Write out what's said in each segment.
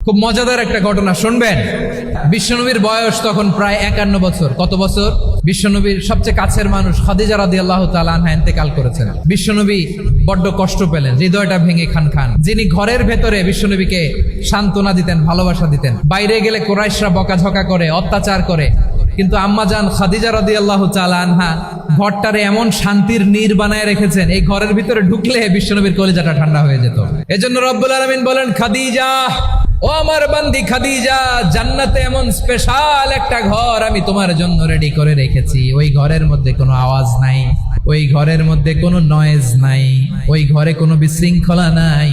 খুব মজাদার একটা ঘটনা শুনবেন। বিশ্বনবীর বয়স তখন প্রায় 51 বছর। কত বছর? বিশ্বনবীর সবচেয়ে কাছের মানুষ খাদিজা রাদিয়াল্লাহু তাআলা আনহা ইন্তেকাল করেছেন। বিশ্বনবী বড্ড কষ্ট পেলেন, হৃদয়টা ভেঙে খান খান। যিনি ঘরের ভেতরে বিশ্বনবীকে সান্ত্বনা দিতেন, ভালোবাসা দিতেন, বাইরে গেলে কুরাইশরা বকাঝকা করে, অত্যাচার করে, কিন্তু আম্মাজান খাদিজা রাদিয়াল্লাহু তাআলা আনহা ঘরটারে এমন শান্তির নীড় বানায় রেখেছেন, এই ঘরের ভিতরে ঢুকলে বিশ্বনবীর কলিজাটা ঠান্ডা হয়ে যেত। এজন্য রব্বুল আলামিন বলেন, খাদিজা, ও আমার বান্দি খাদিজা, জান্নাতে এমন স্পেশাল একটা ঘর আমি তোমার জন্য রেডি করে রেখেছি। ওই ঘরের মধ্যে কোনো আওয়াজ নাই, ওই ঘরের মধ্যে কোনো নয়েজ নাই, ওই ঘরে কোনো বিশৃঙ্খলা নাই।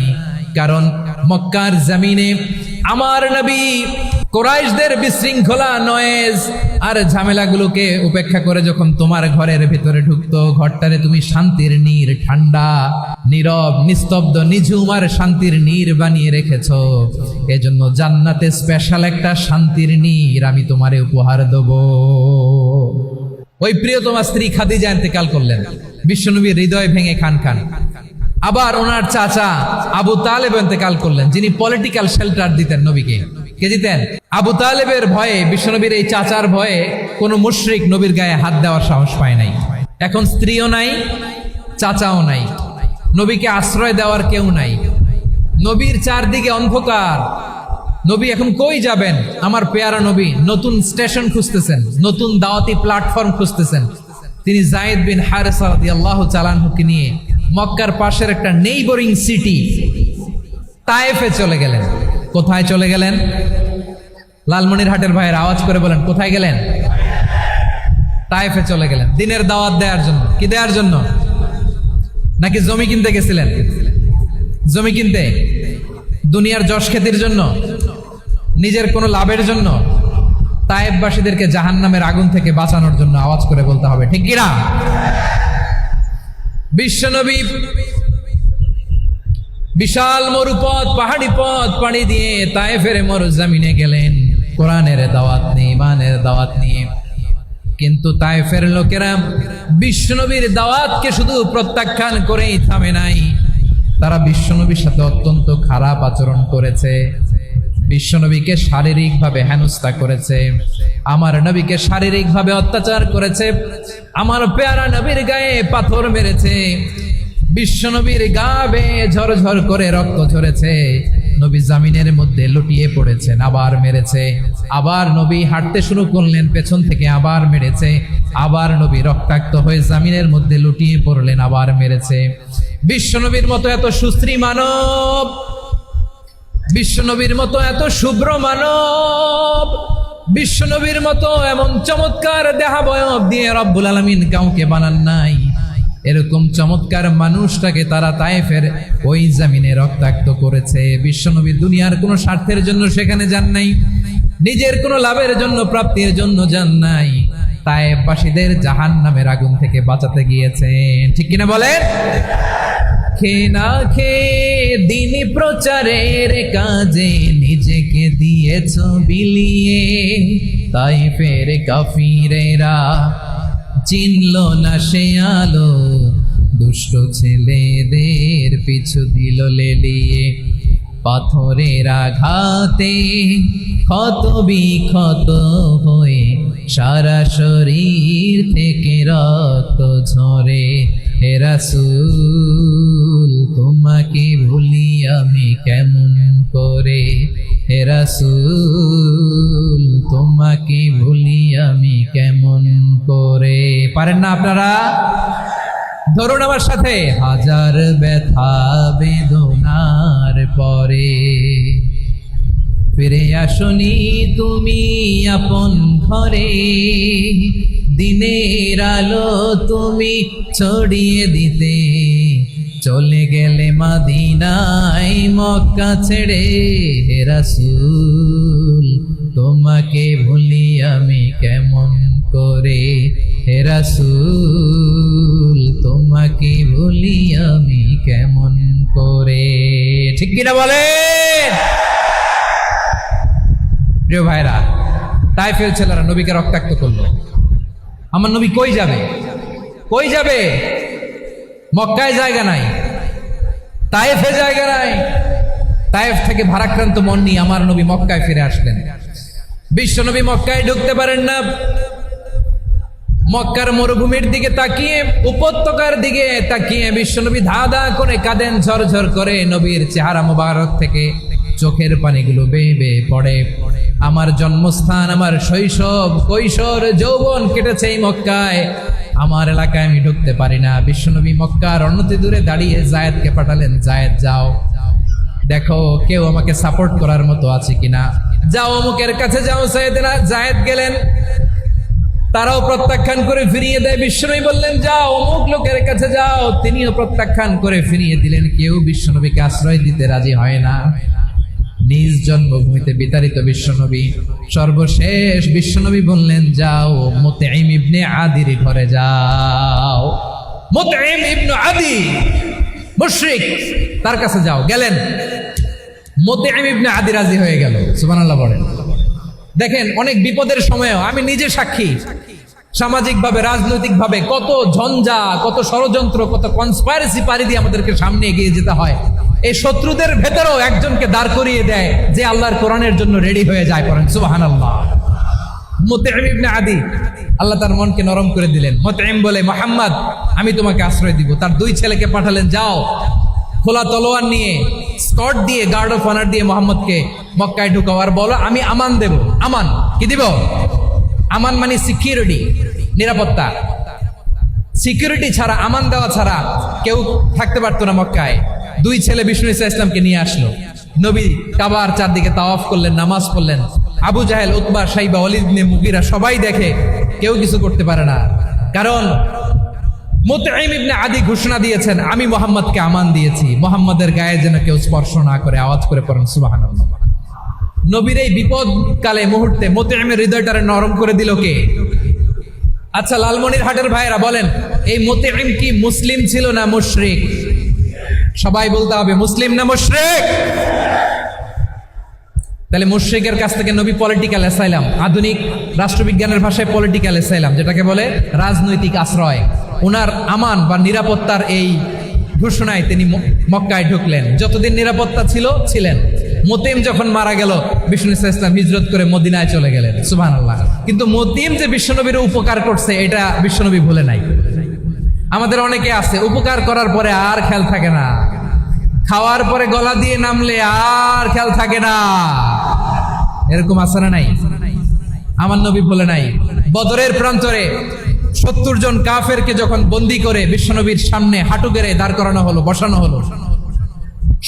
কারণ মক্কার জমিনে আমার নবী কুরাইশদের বিশৃঙ্খলা, নয়েজ আর ঝামেলাগুলোকে উপেক্ষা করে যখন তোমার ঘরের ভিতরে ঢুকতো, ঘরটারে তুমি শান্তির নীড়, ঠান্ডা, নীরব, নিস্তব্ধ, নিঝুম আর শান্তির নীড় বানিয়ে রেখেছো। এজন্য জান্নাতে স্পেশাল একটা শান্তির নীড় আমি তোমারে উপহার দেব। ওই প্রিয়তমা স্ত্রী খাদিজা ইন্তেকাল করলেন, বিশ্বনবীর হৃদয় ভেঙে খান খান। আবার ওনার চাচা আবু তালেব ইন্তেকাল করলেন, যিনি পলিটিক্যাল শেল্টার দিতেন নবীকে। কে দিতেন? আবু তালেবের ভয়ে, বিশ্বনবীর এই চাচার ভয়ে কোনো মুশরিক নবীর গায়ে হাত দেওয়ার সাহস পায় নাই। এখন স্ত্রীও নাই, চাচাও নাই, নবীকে আশ্রয় দেওয়ার কেউ নাই। নবীর চারদিকে অন্ধকার। নবী এখন কই যাবেন? আমার পেয়ারা নবী নতুন স্টেশন খুঁজতেছেন, নতুন দাওয়াতি প্ল্যাটফর্ম খুঁজতেছেন। তিনি যায়েদ বিন হারেসা রাদিয়াল্লাহু তাআলা আনহুকে নিয়ে মক্কার পাশের একটা নেইবরিং সিটি তায়েফে চলে গেলেন। কোথায় চলে গেলেন? লালমনিরহাটের ভাইয়ের আওয়াজ করে বলেন, কোথায় গেলেন? তায়েফে চলে গেলেন দিনের দাওয়াত দেওয়ার জন্য। কি দেওয়ার জন্য? নাকি জমি কিনতে গেছিলেন? জমি কিনতে, দুনিয়ার যশ খ্যাতির জন্য, নিজের কোনো লাভের জন্য? তায়েফবাসীদেরকে জাহান্নামের আগুন থেকে বাঁচানোর জন্য। আওয়াজ করে বলতে হবে, ঠিক কিনা? বিশ্বনবী বিশাল মরুপথ, পাহাড়ি পথ পাড়ি দিয়ে তায়েফের মরুজমিনে গেলেন কোরআনের দাওয়াত নিয়ে, ইমানের দাওয়াত নিয়ে। কিন্তু তায়েফের লোকেরা বিশ্বনবীর দাওয়াতকে শুধু প্রত্যাখ্যান করেই থামে নাই, তারা বিশ্বনবীর সাথে অত্যন্ত খারাপ আচরণ করেছে। বিশ্বনবীকে শারীরিকভাবে হেনস্থা করেছে, আমার নবীকে শারীরিকভাবে অত্যাচার করেছে, আমার পেয়ারা নবীর গায়ে পাথর মেরেছে, বিশ্বনবীর গা বেয়ে ঝরঝর করে রক্ত ঝরেছে, নবী জামিনের মধ্যে লুটিয়ে পড়েছেন, আবার মেরেছে, আবার নবী হাঁটতে শুরু করলেন, পেছন থেকে আবার মেরেছে, আবার নবী রক্তাক্ত হয়ে জামিনের মধ্যে লুটিয়ে পড়লেন, আবার মেরেছে। বিশ্বনবীর মতো এত সুশ্রী মানব, বিশ্বনবীর মতো এত শুভ্র মানব, বিশ্বনবীর মতো এমন চমৎকার দেহাবয়ব দিয়ে রব্বুল আলামিন কাউকে বানান নাই। এরকম চমৎকার মানুষটাকে তারা তায়েফের ওই জমিনে রক্তাক্ত করেছে। বিশ্বনবী দুনিয়ার কোনো স্বার্থের জন্য সেখানে যান নাই, নিজের কোনো লাভের জন্য, প্রাপ্তির জন্য যান নাই, তায়েফবাসীদের জাহান্নামের আগুন থেকে বাঁচাতে গিয়েছেন। ঠিক কিনা বলেন? খে না খে দিন প্রচারের কাজে নিজেকে দিয়েছ বিলিয়ে, তায়েফের কাফিরেরা চিনল না সে আলো, দুষ্ট ছেলেদের পিছু দিল লেলিয়ে, পাথরের আঘাতে ক্ষত বিক্ষত হয়ে সারা শরীর থেকে রক্ত ঝরে। হে রাসূল, তোমাকে ভুলি আমি কেমন করে? হে রাসূল, তোমাকে ভুলি আমি কেমন করে? পারেন না আপনারা? ধরুন আমার সাথে, হাজার ব্যথা বেদনার পরে ফিরে আসনি তুমি আপন ঘরে, দিনের আলো তুমি ছড়িয়ে দিতে চলে গেলে মদিনায় মক্কা ছেড়ে। হে রাসূল, তোমাকে ভুলি আমি কেমন করে? হে রাসূল, তোমাকে ভুলি আমি কেমন করে? ঠিক কিনা বলেন? প্রিয় ভাইরা, তায়েফের ছেলেরা নবীকে রক্তাক্ত করলো। আমার নবী কই যাবে? কই যাবে? মক্কায় জায়গা নাই, তায়েফে জায়গা নাই, তায়েফ থেকে ভারাক্রান্ত মন নিয়ে আমার নবী মক্কায় ফিরে আসলেন। বিশ্বনবী মক্কায় ঢুকতে পারেন না। মক্কার মরুভূমির দিকে তাকিয়ে, উপত্যকার দিকে তাকিয়ে বিশ্বনবী ধা ধা করে কাঁদেন, ঝরঝর করে। নবীর চেহারা মোবারক থেকে চোখের পানিগুলো বেয়ে বেয়ে পড়ে। আমার জন্মস্থান, আমার শৈশব, কৈশোর, যৌবন কেটেছে এই মক্কায়, আমার এলাকায় আমি ঢুকতে পারি না। বিশ্বনবী মক্কার অনতি দূরে দাঁড়িয়ে জায়েদকে পাঠালেন, জায়েদ যাও দেখো কেউ আমাকে সাপোর্ট করার মতো আছে কিনা, যাও অমুকের কাছে যাও। জায়েদ গেলেন, তারাও প্রত্যাখ্যান করে ফিরিয়ে দেয়। বিশ্বনবী বললেন যাও অমুক লোকের কাছে যাও, তিনিও প্রত্যাখ্যান করে ফিরিয়ে দিলেন। কেউ বিশ্বনবীকে আশ্রয় দিতে রাজি হয় না। নিজ জন্মভূমিতে বিতাড়িত বিশ্বনবী, সর্বশেষ বিশ্বনবী বললেন যাও মুতঈম ইবনে আদির ঘরে যাও। মুতঈম ইবনে আদি মুশরিক, তার কাছে যাও। গেলেন, মুতঈম ইবনে আদি রাজি হয়ে গেল। সুবহানাল্লাহ বলেন। দেখেন অনেক বিপদের সময়ও আমি নিজে সাক্ষী, সামাজিকভাবে রাজনৈতিকভাবে কত ঝঞ্ঝা, কত ষড়যন্ত্র, কত কনস্পাইরেসি পাড়ি দিয়ে আমাদেরকে সামনে এগিয়ে যেতে হয়। এই শত্রুদের ভেতরেও একজনকে দাঁড় করিয়ে দেয় যে আল্লাহর কোরআনের জন্য রেডি হয়ে যায়। পড়েন সুবহানাল্লাহ। মুতঈম ইবনে আদি, আল্লাহ তার মনকে নরম করে দিলেন। মুতঈম বলে মুহাম্মদ আমি তোমাকে আশ্রয় দিব। তার দুই ছেলেকে পাঠালেন, যাও খোলা তলোয়ার নিয়ে, স্কট দিয়ে, গার্ড অফ অনার দিয়ে মোহাম্মদকে মক্কায় ঢুকাও, আর বলো আমি আমান দেব। আমান কি দিব? আমান মানে সিকিউরিটি, নিরাপত্তা। সিকিউরিটি ছাড়া, আমান দেওয়া ছাড়া কেউ থাকতে পারতো না মক্কায়। দুই ছেলে বিষ্ণু ইসা ইসলামকে নিয়ে আসলো। নবী কাবার চারদিকে তাওয়াফ করলেন, নামাজ পড়লেন। আবু জাহেল, উতবা, শাইবা, ওয়ালিদ ইবনে মুগীরা সবাই দেখে, কেউ কিছু করতে পারে না। কারণ মুতঈম ইবনে আদি ঘোষণা দিয়েছেন আমি মুহাম্মদকে আমান দিয়েছি, মুহাম্মদের গায়ে যেন কেউ স্পর্শ না করে। আওয়াজ করে পড়েন সুবহানাল্লাহ। নবীর এই বিপদকালে মুহূর্তে মুতঈমের হৃদয়টারে নরম করে দিল কে? আচ্ছা লালমনিরহাটের ভাইরা বলেন, এই মুতঈম কি মুসলিম ছিল না মুশরিক? সবাই বলতে হবে মুসলিম না মুশরিক? তাহলে মুশরিকের কাছ থেকে নবী পলিটিক্যাল অ্যাসাইলাম, আধুনিক রাষ্ট্রবিজ্ঞানের ভাষায় পলিটিক্যাল অ্যাসাইলাম যেটাকে বলে, রাজনৈতিক আশ্রয়, ওনার আমান বা নিরাপত্তার এই ঘোষণায় তিনি মক্কায় ঢুকলেন। যতদিন নিরাপত্তা ছিলেন। মুতঈম যখন মারা গেল, বিষ্ণু ইসা ইসলাম হিজরত করে মদিনায় চলে গেলেন। সুবহানাল্লাহ। কিন্তু মুতঈম যে বিশ্বনবীর উপকার করছে এটা বিশ্বনবী ভুলে নাই। আমাদের অনেকে আছে উপকার করার পরে আর খেয়াল থাকে না, খাওয়ার পরে গলা দিয়ে নামলে আর খেয়াল থাকে না। এরকম আছে না নাই? আমার নবী ভুলে নাই। বদরের প্রান্তরে 70 জন কাফেরকে যখন বন্দী করে বিশ্বনবীর সামনে হাঁটু গেড়ে দাঁড় করানো হলো, বসানো হলো,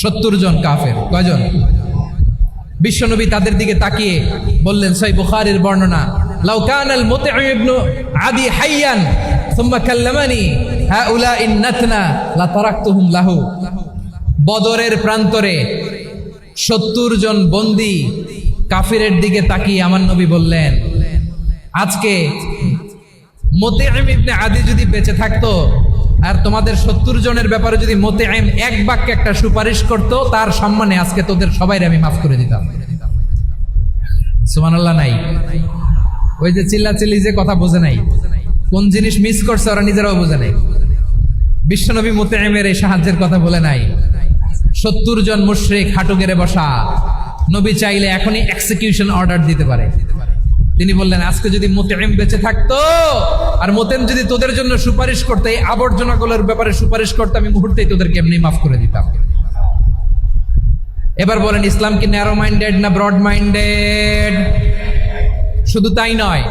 70 জন কাফের। কয়জন? বিশ্বনবী তাদের দিকে তাকিয়ে বললেন, সহিহ বুখারীর বর্ণনা, লাউ কানাল মুতঈম ইবনে আদি হাইয়ান সুম্মা কাল্লামানি হাউলাঈ নাতনা লা তারাকতুহুম লাহু। বদরের প্রান্তরে 70 জন বন্দী কাফিরের দিকে তাকিয়ে আমার নবী বললেন, আজকে মুতঈম ইবনে আদি যদি বেঁচে থাকতো আর তোমাদের 70 জনের ব্যাপারে যদি মুতঈম এক বাক্যে একটা সুপারিশ করতো, তার সম্মানে আজকে তোদের সবাইকে আমি মাফ করে দিতাম। সুবহানাল্লাহ। নাই ওই যে চিল্লাচিল্লি যে কথা বোঝে নাই, কোন জিনিস মিস করছে ওরা নিজেরাও বোঝে নাই। বিশ্বনবী মুতঈমের এই সাহায্যের কথা বলে নাই। 70 জন মুশরিক হাঁটু গেড়ে বসা, নবী চাইলে এখনই এক্সিকিউশন অর্ডার দিতে পারে। তিনি বললেন, আজকে যদি মুতঈম বেঁচে থাকতো আর মুতঈম যদি তোদের জন্য সুপারিশ করতে, এই আবর্জনাগুলোর ব্যাপারে সুপারিশ করতে, আমি মুহূর্তেই তোদেরকে এমনি মাফ করে দিতাম। এবার বলেন, ইসলাম কি ন্যারো মাইন্ডেড না ব্রড মাইন্ডেড? শুধু তাই নয়,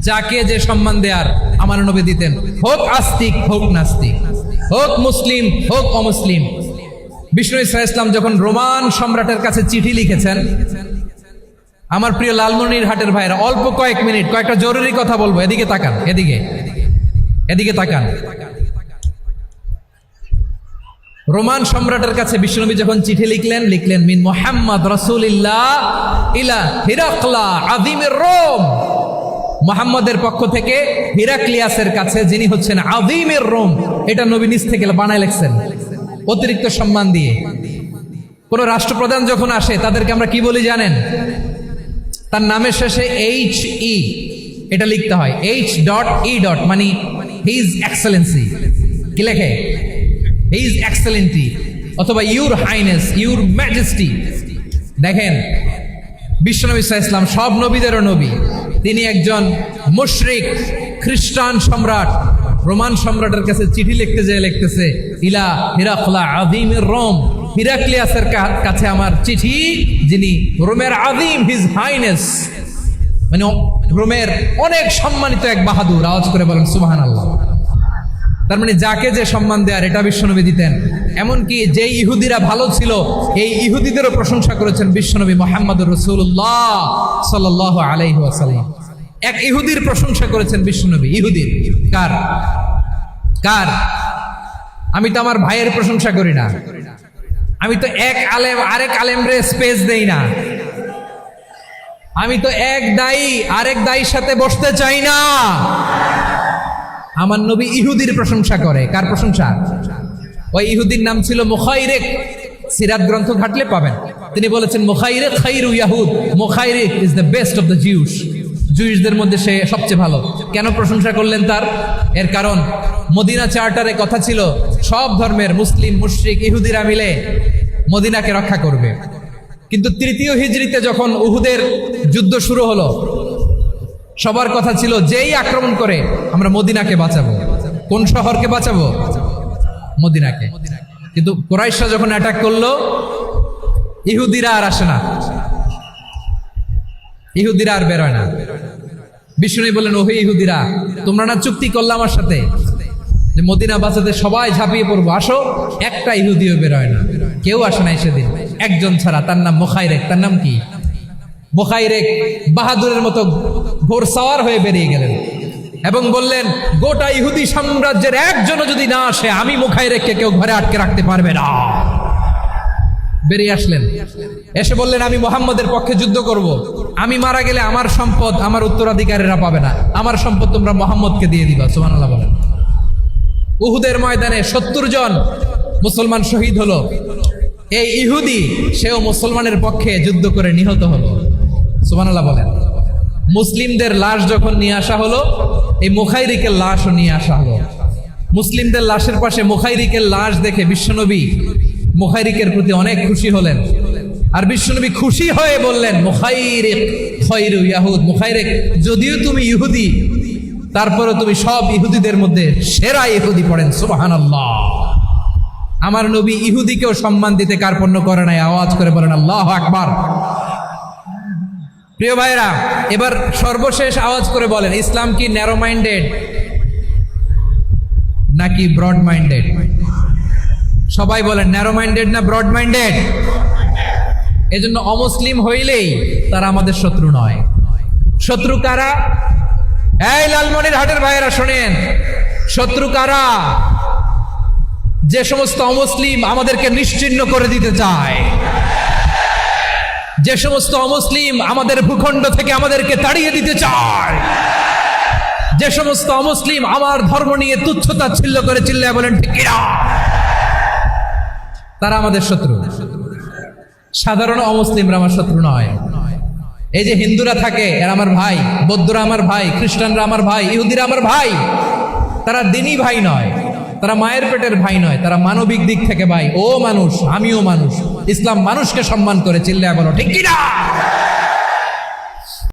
যাকে যে সম্মান দেয়ার আমার নবী দিতেন, হোক আস্তিক হোক নাস্তিক, হোক মুসলিম হোক অমুসলিম। বিষ্ণু ইসা ইসলাম যখন রোমান সম্রাটের কাছে চিঠি লিখেছেন, আমার প্রিয় লালমনিরহাটের ভাইরা, অল্প কয়েক মিনিট কয়েকটা জরুরি কথা বলবো। এদিকে তাকান, এদিকে তাকান। রোমান সম্রাটের কাছে বিশ্বনবী যখন চিঠি লিখলেন মিন মুহাম্মদ রাসূলিল্লাহ ইলা হিরাকলা আযীমির রোম। মুহাম্মদের পক্ষ থেকে হিরাক্লিয়াসের কাছে, যিনি হচ্ছেন আযীমির রোম। এটা নবী নিজ থেকে বানায় লিখছেন, অতিরিক্ত সম্মান দিয়ে। কোন রাষ্ট্রপ্রধান যখন আসে তাদেরকে আমরা কি বলি জানেন? তার নামের শেষে HE এটা লিখতে হয়। H.E. মানে হিজ এক্সেলেন্সি। কি লেখে? His Excellency. অথবা ইউর হাইনেস, ইউর ম্যাজেস্টি। দেখেন বিশ্বনবী সাল্লাল্লাহু আলাইহি ওয়াসাল্লাম সব নবীদেরও নবী, তিনি একজন মুশরিক খ্রিস্টান সম্রাট, রোমান সম্রাটের কাছে চিঠি লিখতে যেয়ে লিখতেছে, ইলা হিরাকলা আযীমির রোম, হিরাক্লিয়াসের কাছে আমার চিঠি, যিনি রোমের আযীম, হিজ হাইনেস, মানে রোমের অনেক সম্মানিত এক বাহাদুর। আওয়াজ করে বলেন সুবহানাল্লাহ। তার মানে যাকে যে সম্মান দেয়ার এটা বিশ্বনবী দিতেন। এমনকি যে ইহুদিরা ভালো ছিল এই ইহুদিদেরও প্রশংসা করেছেন বিশ্বনবী মুহাম্মদুর রাসূলুল্লাহ সাল্লাল্লাহু আলাইহি ওয়াসাল্লাম। এক ইহুদির প্রশংসা করেছেন বিশ্বনবী। ইহুদির কার? কার? আমি তো আমার ভাইয়ের প্রশংসা করি না, আমি তো এক আলেম আরেক আলেমরে স্পেস দেই না, আমি তো এক দায়ী আরেক দায়ীর সাথে বসতে চাই না। আমার নবী ইহুদির প্রশংসা করে। কার প্রশংসা? ওই ইহুদির নাম ছিল মুখাইরিক। সিরাত গ্রন্থ ঘাটলে পাবেন। তিনি বলেছেন মুখাইরিক খাইরু ইয়াহুদ, Mukhairiq is the best of the Jews, জুইসদের মধ্যে সে সবচেয়ে ভালো। কেন প্রশংসা করলেন তার? এর কারণ মদিনা চার্টারে কথা ছিল সব ধর্মের মুসলিম মুশরিক ইহুদিরা মিলে মদিনাকে রক্ষা করবে। কিন্তু তৃতীয় হিজরিতে যখন উহুদের যুদ্ধ শুরু হলো, সবার কথা ছিল যেই আক্রমণ করে আমরা মদিনাকে বাঁচাবো। কোন শহরকে বাঁচাবো? মদিনাকে। কিন্তু কুরাইশরা যখন অ্যাটাক করলো, ইহুদিরা আর আসে না, ইহুদিরা আর বেরোয় না। বিষ্ণু বললেন, ওহে ইহুদিরা, তোমরা না চুক্তি করলে আমার সাথে যে মদিনা বাঁচাতে সবাই ঝাঁপিয়ে পড়বো, আসো। একটা ইহুদিও বেরোয় না, কেউ আসে নাই সেদিন, একজন ছাড়া। তার নাম মুখাইরিক। তার নাম কি? মুখাইরিক বাহাদুরের মতো ঘোড়সাওয়ার হয়ে বেরিয়ে গেলেন এবং বললেন, গোটা ইহুদি সাম্রাজ্যের একজনও যদি না আসে, আমি মুখাইরিককে কেউ ঘরে আটকে রাখতে পারবে না। বেরিয়ে আসলেন, এসে বললেন, আমি মুহাম্মদের পক্ষে যুদ্ধ করব। আমি মারা গেলে আমার সম্পদ আমার উত্তরাধিকারীরা পাবে না, আমার সম্পদ তোমরা মুহাম্মদকে দিয়ে দিবা। সুবহানাল্লাহ বলেন। উহুদের ময়দানে 70 জন মুসলমান শহীদ হলো। এই ইহুদি সেও মুসলমানের পক্ষে যুদ্ধ করে নিহত হলো। সুবহানাল্লাহ বলেন। মুসলিমদের লাশ যখন নিয়ে আসা হলো, এই মুখাইরিকের লাশও নিয়ে আসা হলো। মুসলিমদের লাশের পাশে মুখাইরিকের লাশ দেখে বিশ্বনবী মুখাইরিকের প্রতি অনেক খুশি হলেন। আর বিশ্বনবী খুশি হয়ে বললেন, মুখাইরিক খায়রু ইয়াহুদ, মুখাইরিক যদিও তুমি ইহুদি, তারপরে তুমি সব ইহুদিদের মধ্যে সেরা ইহুদি। পড়েন সুবহানাল্লাহ। আমার নবী ইহুদিকেও সম্মান দিতে কার্পণ্য করে নাই। আওয়াজ করে বলেন আল্লাহু আকবার। প্রিয় ভাইরা, এবার সর্বশেষ আওয়াজ করে বলেন, ইসলাম কি ন্যারো মাইন্ডেড নাকি ব্রড মাইন্ডেড? সবাই বলেন, ন্যারো মাইন্ডেড না ব্রড মাইন্ডেড? এজন্য অমুসলিম হইলেই তারা আমাদের শত্রু নয়। শত্রু কারা? এই লালমনির হাটের ভাইয়েরা শোনেন, শত্রু কারা? যে সমস্ত অমুসলিম আমাদেরকে নিশ্চিহ্ন করে দিতে চায়, যে সমস্ত অমুসলিম আমাদের ভূখণ্ড থেকে আমাদেরকে তাড়িয়ে দিতে চায়, যে সমস্ত অমুসলিম আমার ধর্ম নিয়ে তুচ্ছতাচ্ছিল্য করে চিল্লায় বলেন ঠিক কিনা, তারা আমাদের শত্রু। সাধারণ অমুসলিমরা আমার শত্রু নয়। এই যে হিন্দুরা থাকে এরা আমার ভাই, বৌদ্ধরা আমার ভাই, খ্রিস্টানরা আমার ভাই, ইহুদিরা আমার ভাই। তারা দিনই ভাই নয়, তারা মায়ের পেটের ভাই নয়, তারা মানবিক দিক থেকে ভাই। ও মানুষ, আমিও মানুষ। ইসলাম মানুষকে সম্মান করে, চিল্লায় বলো ঠিক কিনা।